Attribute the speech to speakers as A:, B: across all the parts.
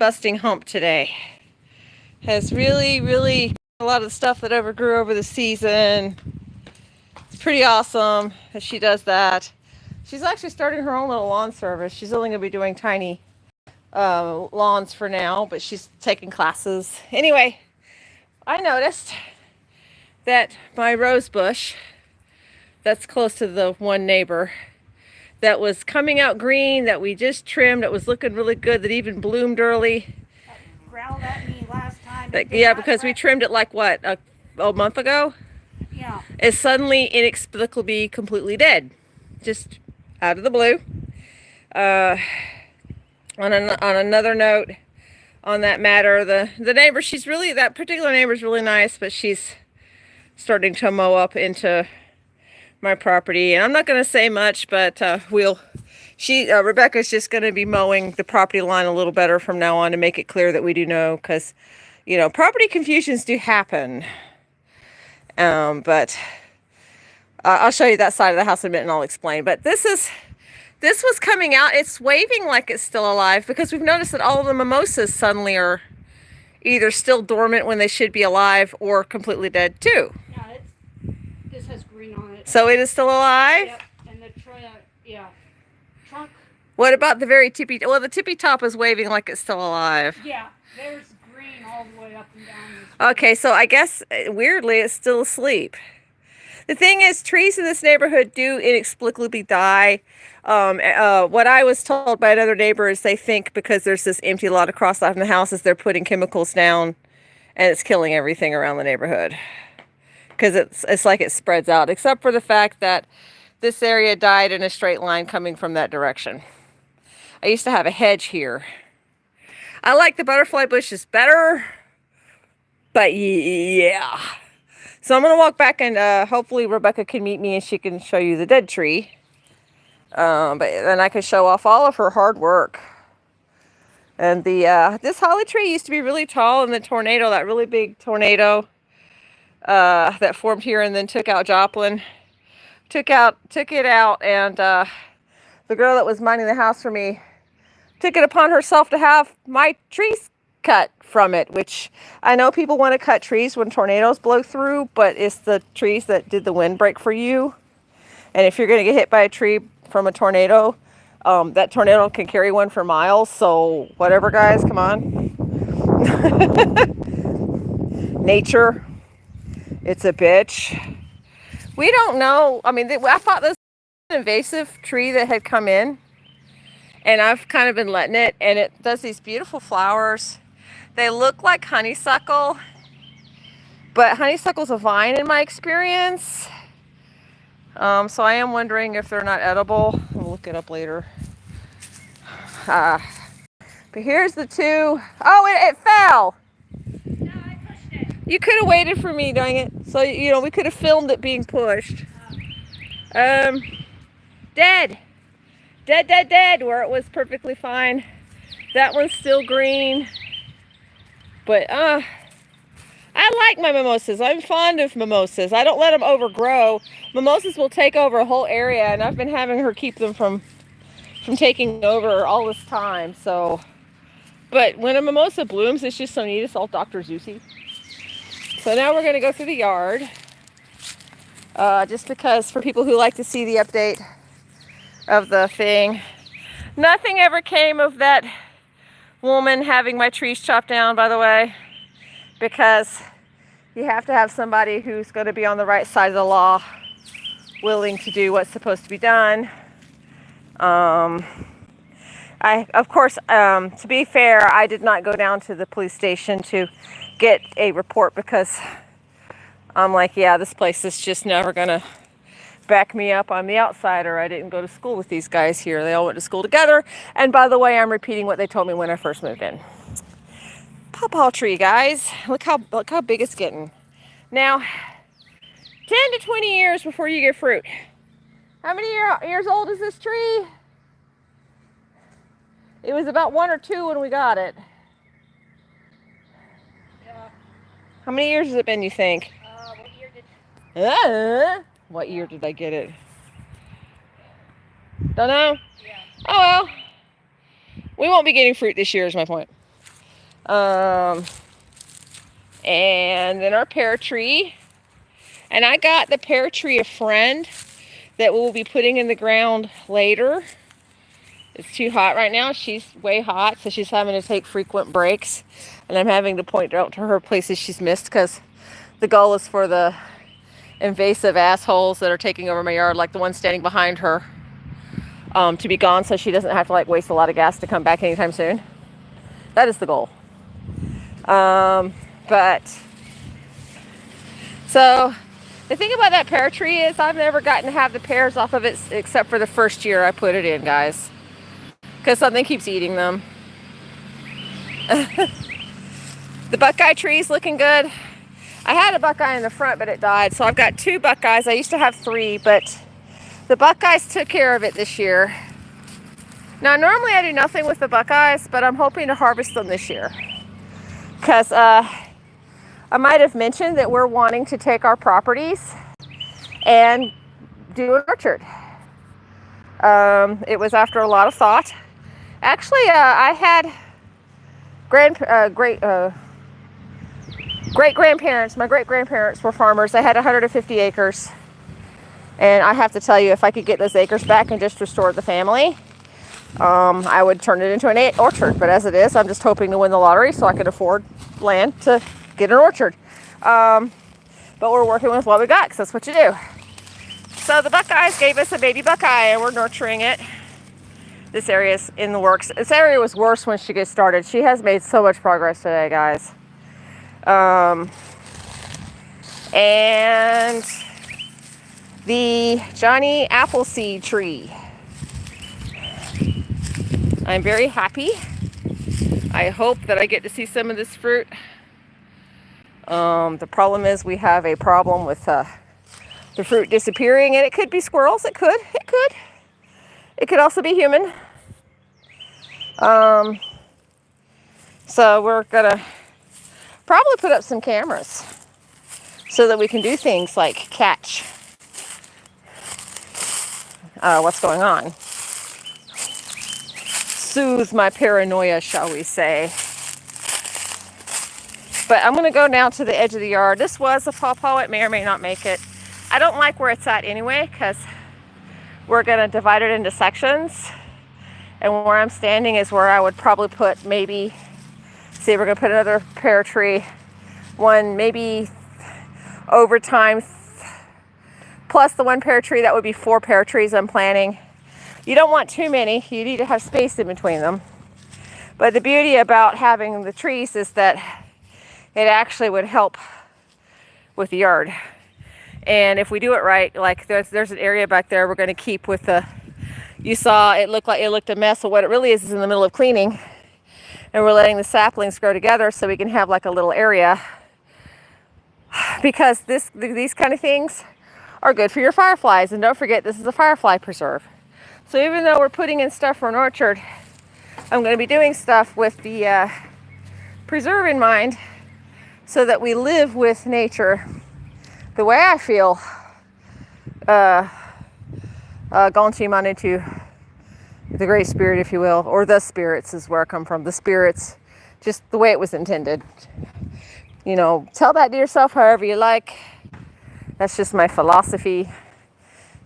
A: busting hump today. Has really a lot of the stuff that overgrew over the season. It's pretty awesome that she does that. She's actually starting her own little lawn service. She's only going to be doing tiny lawns for now, but she's taking classes. Anyway, I noticed that my rose bush, that's close to the one neighbor, that was coming out green, that we just trimmed, that was looking really good, that even bloomed early.
B: That growled at me last time.
A: Yeah, because we trimmed it like what, a month ago?
B: Yeah.
A: Is suddenly inexplicably completely dead. Just out of the blue. On another note, on that matter, the neighbor, that particular neighbor's really nice, but she's starting to mow up into my property, and I'm not going to say much, but Rebecca's just going to be mowing the property line a little better from now on to make it clear that we do know, because, property confusions do happen. But I'll show you that side of the house in a minute and I'll explain. But this was coming out. It's waving like it's still alive because we've noticed that all of the mimosas suddenly are either still dormant when they should be alive or completely dead too.
B: Yeah, this has green on it.
A: So it is still alive?
B: Yep, and the trunk.
A: What about the very tippy? Well, the tippy top is waving like it's still alive.
B: Yeah, there's green all the way up and down.
A: Okay, so I guess weirdly it's still asleep. The thing is, trees in this neighborhood do inexplicably die. What I was told by another neighbor is they think because there's this empty lot across from the houses, they're putting chemicals down and it's killing everything around the neighborhood. Because it's like it spreads out, except for the fact that this area died in a straight line coming from that direction. I used to have a hedge here. I like the butterfly bushes better, but yeah. So I'm going to walk back and hopefully Rebecca can meet me and she can show you the dead tree. But then I can show off all of her hard work. And this holly tree used to be really tall, and the tornado, that really big tornado that formed here and then took out Joplin, took it out, and the girl that was minding the house for me took it upon herself to have my trees cut from it, which I know people want to cut trees when tornadoes blow through, but it's the trees that did the windbreak for you. And if you're going to get hit by a tree from a tornado, that tornado can carry one for miles. So whatever, guys, come on. Nature, it's a bitch. We don't know. I mean, I thought this was an invasive tree that had come in, and I've kind of been letting it, and it does these beautiful flowers. They look like honeysuckle, but honeysuckle's a vine in my experience. So I am wondering if they're not edible. We'll look it up later. But here's the two. Oh, it fell.
B: No, I pushed it.
A: You could have waited for me, dang it. So, we could have filmed it being pushed. Dead, where it was perfectly fine. That one's still green. But, I like my mimosas. I'm fond of mimosas. I don't let them overgrow. Mimosas will take over a whole area, and I've been having her keep them from taking over all this time. So, but when a mimosa blooms, it's just so neat. It's all Dr. Zeusy. So now we're going to go through the yard. Just because for people who like to see the update of the thing. Nothing ever came of that woman having my trees chopped down, by the way, because you have to have somebody who's going to be on the right side of the law, willing to do what's supposed to be done. Of course, to be fair, I did not go down to the police station to get a report because I'm like, yeah, this place is just never going to back me up. I'm the outsider. I didn't go to school with these guys here. They all went to school together. And by the way, I'm repeating what they told me when I first moved in. Pawpaw tree, guys. Look how big it's getting. Now, 10 to 20 years before you get fruit. How many years old is this tree? It was about 1 or 2 when we got it.
B: Yeah.
A: How many years has it been, you think? What year did I get it? Don't know?
B: Yeah.
A: Oh well. We won't be getting fruit this year is my point. And then our pear tree. And I got the pear tree a friend that we'll be putting in the ground later. It's too hot right now. She's way hot, so she's having to take frequent breaks. And I'm having to point out to her places she's missed because the goal is for the invasive assholes that are taking over my yard, like the one standing behind her, to be gone so she doesn't have to like waste a lot of gas to come back anytime soon. That is the goal. But so the thing about that pear tree is I've never gotten to have the pears off of it except for the first year I put it in, guys, because something keeps eating them. The buckeye tree's looking good. I had a buckeye in the front, but it died. So I've got 2 buckeyes. I used to have 3, but the buckeyes took care of it this year. Now, normally I do nothing with the buckeyes, but I'm hoping to harvest them this year. Because I might have mentioned that we're wanting to take our properties and do an orchard. It was after a lot of thought. Actually, I had great-grandparents, my great-grandparents were farmers. They had 150 acres. And I have to tell you, if I could get those acres back and just restore the family, I would turn it into an orchard. But as it is, I'm just hoping to win the lottery so I can afford land to get an orchard. But we're working with what we got, because that's what you do. So the Buckeyes gave us a baby Buckeye, and we're nurturing it. This area's in the works. This area was worse when she gets started. She has made so much progress today, guys. And the Johnny Appleseed tree. I'm very happy. I hope that I get to see some of this fruit. The problem is we have a problem with the fruit disappearing, and it could be squirrels. It could. It could also be human. So we're gonna probably put up some cameras so that we can do things like catch what's going on. Soothe my paranoia, shall we say. But I'm gonna go now to the edge of the yard. This was a pawpaw. It may or may not make it. I don't like where it's at anyway, because we're gonna divide it into sections. And where I'm standing is where I would probably put maybe, see, we're gonna put another pear tree, one maybe over time, plus the one pear tree. That would be 4 pear trees I'm planting. You don't want too many. You need to have space in between them. But the beauty about having the trees is that it actually would help with the yard. And if we do it right, like there's an area back there we're going to keep with the, you saw it looked a mess. So what it really is in the middle of cleaning, and we're letting the saplings grow together so we can have like a little area, because these kind of things are good for your fireflies. And don't forget, this is a firefly preserve. So even though we're putting in stuff for an orchard, I'm going to be doing stuff with the preserve in mind, so that we live with nature the way I feel. Gonchi Manitu, the Great Spirit, if you will, or the spirits is where I come from. The spirits, just the way it was intended. You know, tell that to yourself however you like. That's just my philosophy,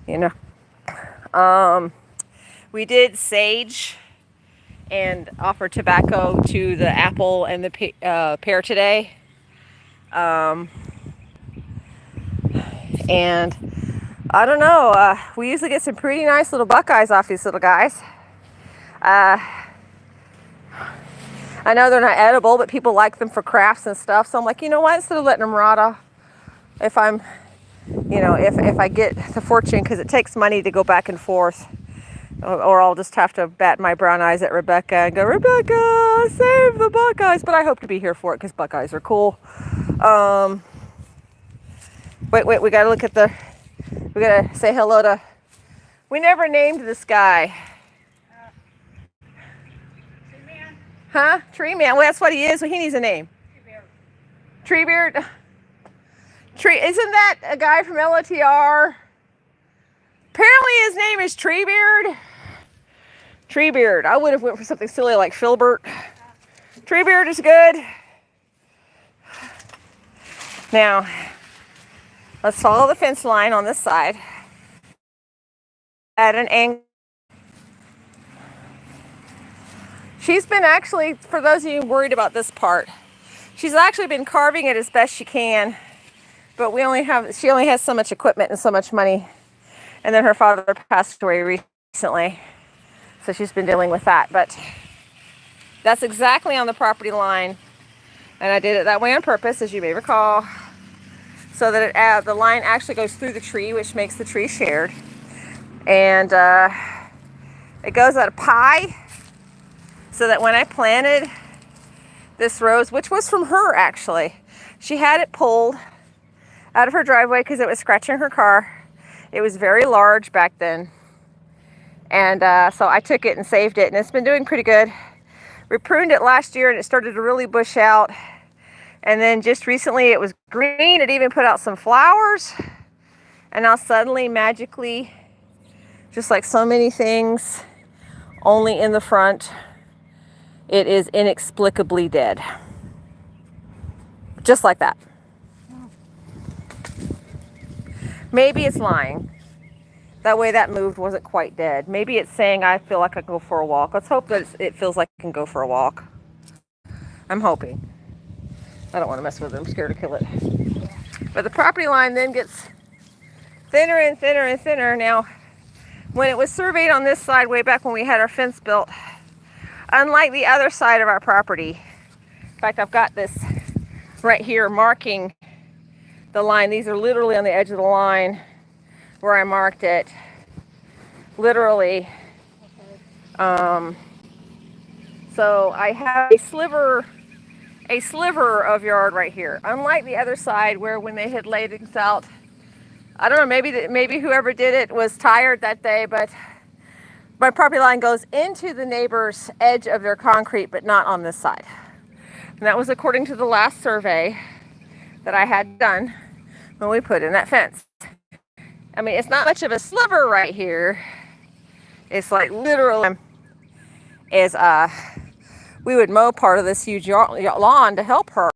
A: you know. We did sage and offer tobacco to the apple and the pear today. And I don't know, we usually get some pretty nice little buckeyes off these little guys. I know they're not edible, but people like them for crafts and stuff. So I'm like, you know what, instead of letting them rot, if I'm, you know, if I get the fortune, because it takes money to go back and forth, or I'll just have to bat my brown eyes at Rebecca and go, Rebecca, save the buckeyes. But I hope to be here for it, because buckeyes are cool. Wait, we gotta look at we gotta say hello to, we never named this guy.
B: Tree man.
A: Huh? Tree man. Well, that's what he is. Well, he needs a name. Treebeard. Isn't that a guy from LOTR? Apparently his name is Treebeard. Treebeard. I would have went for something silly like Filbert. Treebeard is good. Now, let's follow the fence line on this side at an angle. She's been actually, for those of you worried about this part, she's actually been carving it as best she can, but she only has so much equipment and so much money. And then her father passed away recently, so she's been dealing with that. But that's exactly on the property line, and I did it that way on purpose, as you may recall, so that the line actually goes through the tree, which makes the tree shared. And it goes at a pie, so that when I planted this rose, which was from her actually, she had it pulled out of her driveway because it was scratching her car. It was very large back then. And so I took it and saved it, and it's been doing pretty good. We pruned it last year and it started to really bush out. And then just recently it was green. It even put out some flowers. And now suddenly, magically, just like so many things, only in the front, it is inexplicably dead. Just like that. Maybe it's lying. That way that move wasn't quite dead. Maybe it's saying, I feel like I can go for a walk. Let's hope that it feels like I can go for a walk. I'm hoping. I don't want to mess with it. I'm scared to kill it. But the property line then gets thinner and thinner and thinner. Now, when it was surveyed on this side way back when we had our fence built, unlike the other side of our property, in fact, I've got this right here marking the line. These are literally on the edge of the line where I marked it. Literally. So I have a sliver of yard right here. Unlike the other side where when they had laid things out, I don't know, maybe whoever did it was tired that day, but my property line goes into the neighbor's edge of their concrete, but not on this side. And that was according to the last survey that I had done when we put in that fence. I mean, it's not much of a sliver right here. It's like literally we would mow part of this huge lawn to help her.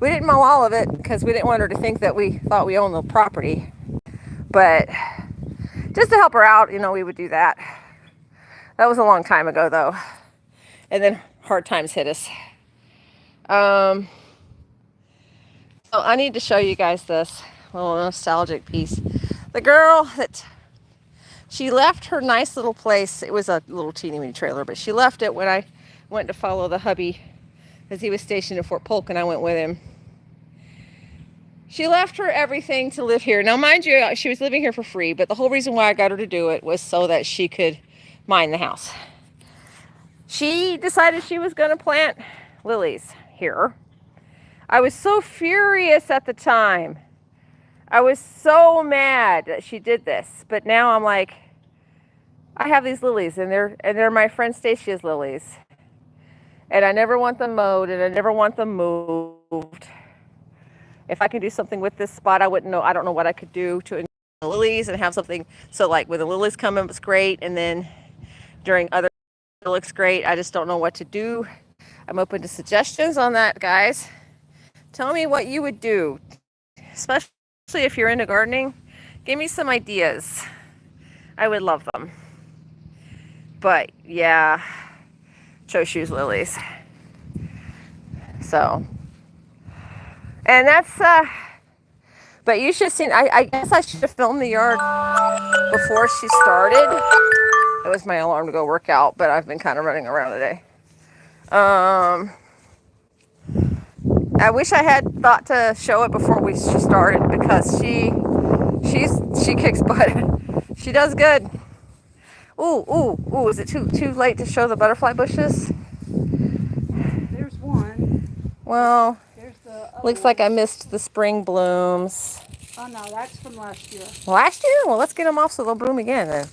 A: We didn't mow all of it because we didn't want her to think that we thought we owned the property. But just to help her out, we would do that. That was a long time ago though. And then hard times hit us. So I need to show you guys this little nostalgic piece. The girl she left her nice little place. It was a little teeny weeny trailer, but she left it when I went to follow the hubby because he was stationed in Fort Polk and I went with him. She left her everything to live here. Now, mind you, she was living here for free, but the whole reason why I got her to do it was so that she could mind the house. She decided she was going to plant lilies here. I was so furious at the time. I was so mad that she did this, but now I'm like, I have these lilies, and they're my friend Stacey's lilies, and I never want them mowed, and I never want them moved. If I can do something with this spot, I don't know what I could do to include the lilies and have something. So like when the lilies come in, it's great, and then during other, it looks great. I just don't know what to do. I'm open to suggestions on that, guys. Tell me what you would do, especially if you're into gardening. Give me some ideas. I would love them. But yeah, chose lilies. So, and that's but you should have seen, I guess I should have filmed the yard before she started. That was my alarm to go work out, but I've been kind of running around today. I wish I had thought to show it before she started, because she kicks butt. She does good. Ooh, is it too late to show the butterfly bushes?
B: There's one.
A: Well,
B: There's the
A: looks like I missed the spring blooms.
B: Oh no, that's from last year.
A: Last year? Well, let's get them off so they'll bloom again then.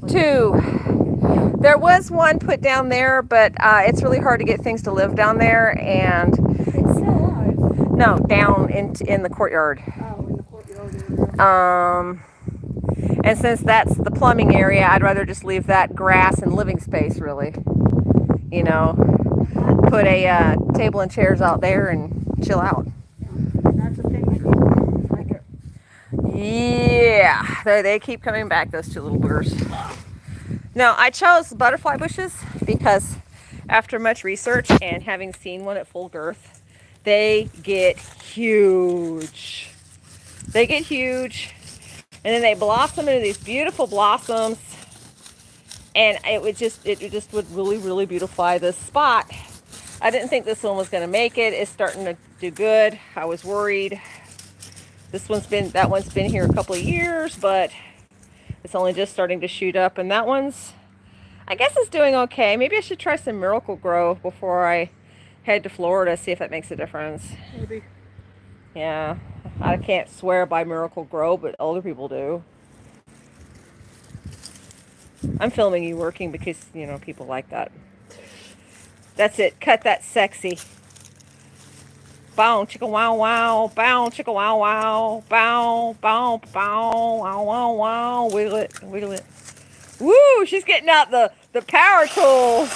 A: Two. There was one put down there, but it's really hard to get things to live down there, and
B: It's still alive.
A: no, down in the courtyard.
B: Oh, in the
A: And since that's the plumbing area, I'd rather just leave that grass and living space, really. You know, put a table and chairs out there and chill out.
B: That's the thing that you like it.
A: Yeah, they keep coming back, those two little boogers. Now, I chose butterfly bushes because after much research and having seen one at full girth, they get huge. They get huge, and then they blossom into these beautiful blossoms, and it just would really, really beautify this spot. I didn't think this one was going to make it. It's starting to do good. I was worried. That one's been here a couple of years, but it's only just starting to shoot up, and that one's, I guess, it's doing okay. Maybe I should try some Miracle Grow before I head to Florida, see if that makes a difference.
B: Maybe.
A: Yeah, I can't swear by Miracle Grow, but older people do. I'm filming you working because, you know, people like that. That's it. Cut that sexy. Bow, chicka wow wow. Bow, chicka wow wow. Bow, bow, bow. Wow, wow, wow. Wiggle it, wiggle it. Woo! She's getting out the power tools.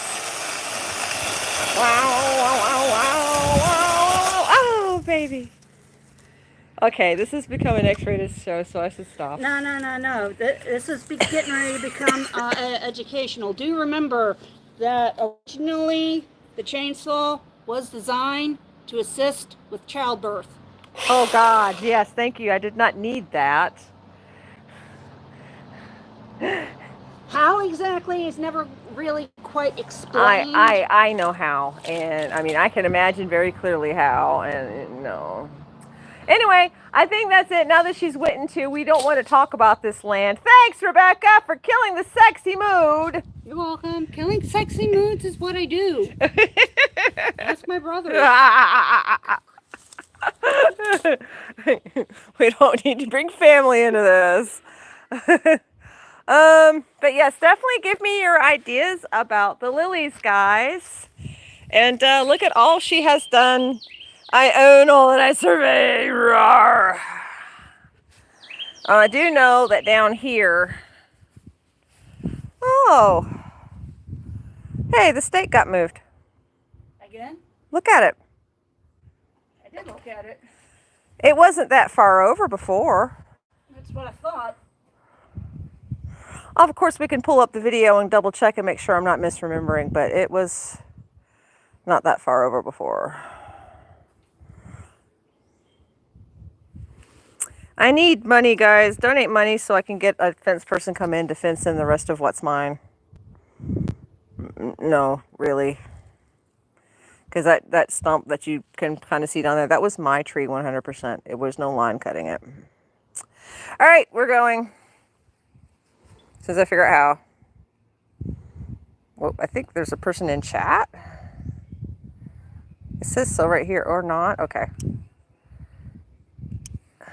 A: Wow, wow, wow, wow, wow. Oh, baby. Okay, this has become an X-rated show, so I should stop.
B: No. This is getting ready to become educational. Do remember that originally the chainsaw was designed to assist with childbirth.
A: Oh, God, yes, thank you. I did not need that.
B: How exactly is never really quite explained.
A: I know how, and I mean, I can imagine very clearly how, and no. Anyway, I think that's it. Now that she's written to, we don't want to talk about this land. Thanks, Rebecca, for killing the sexy mood.
B: You're welcome. Killing sexy moods is what I do. That's my brother.
A: We don't need to bring family into this. But yes, definitely give me your ideas about the lilies, guys. And look at all she has done. I own all that I survey. Rawr. I do know that down here. Oh. Hey, the stake got moved.
B: Again?
A: Look at it.
B: I did look at it.
A: It wasn't that far over before.
B: That's what I thought.
A: Of course, we can pull up the video and double check and make sure I'm not misremembering, but it was not that far over before. I need money, guys. Donate money so I can get a fence person come in to fence in the rest of what's mine. No, really. Because that stump that you can kind of see down there, that was my tree 100%. It was no line cutting it. All right, we're going. As soon as I figure out how. Well, I think there's a person in chat. It says so right here, or not. Okay.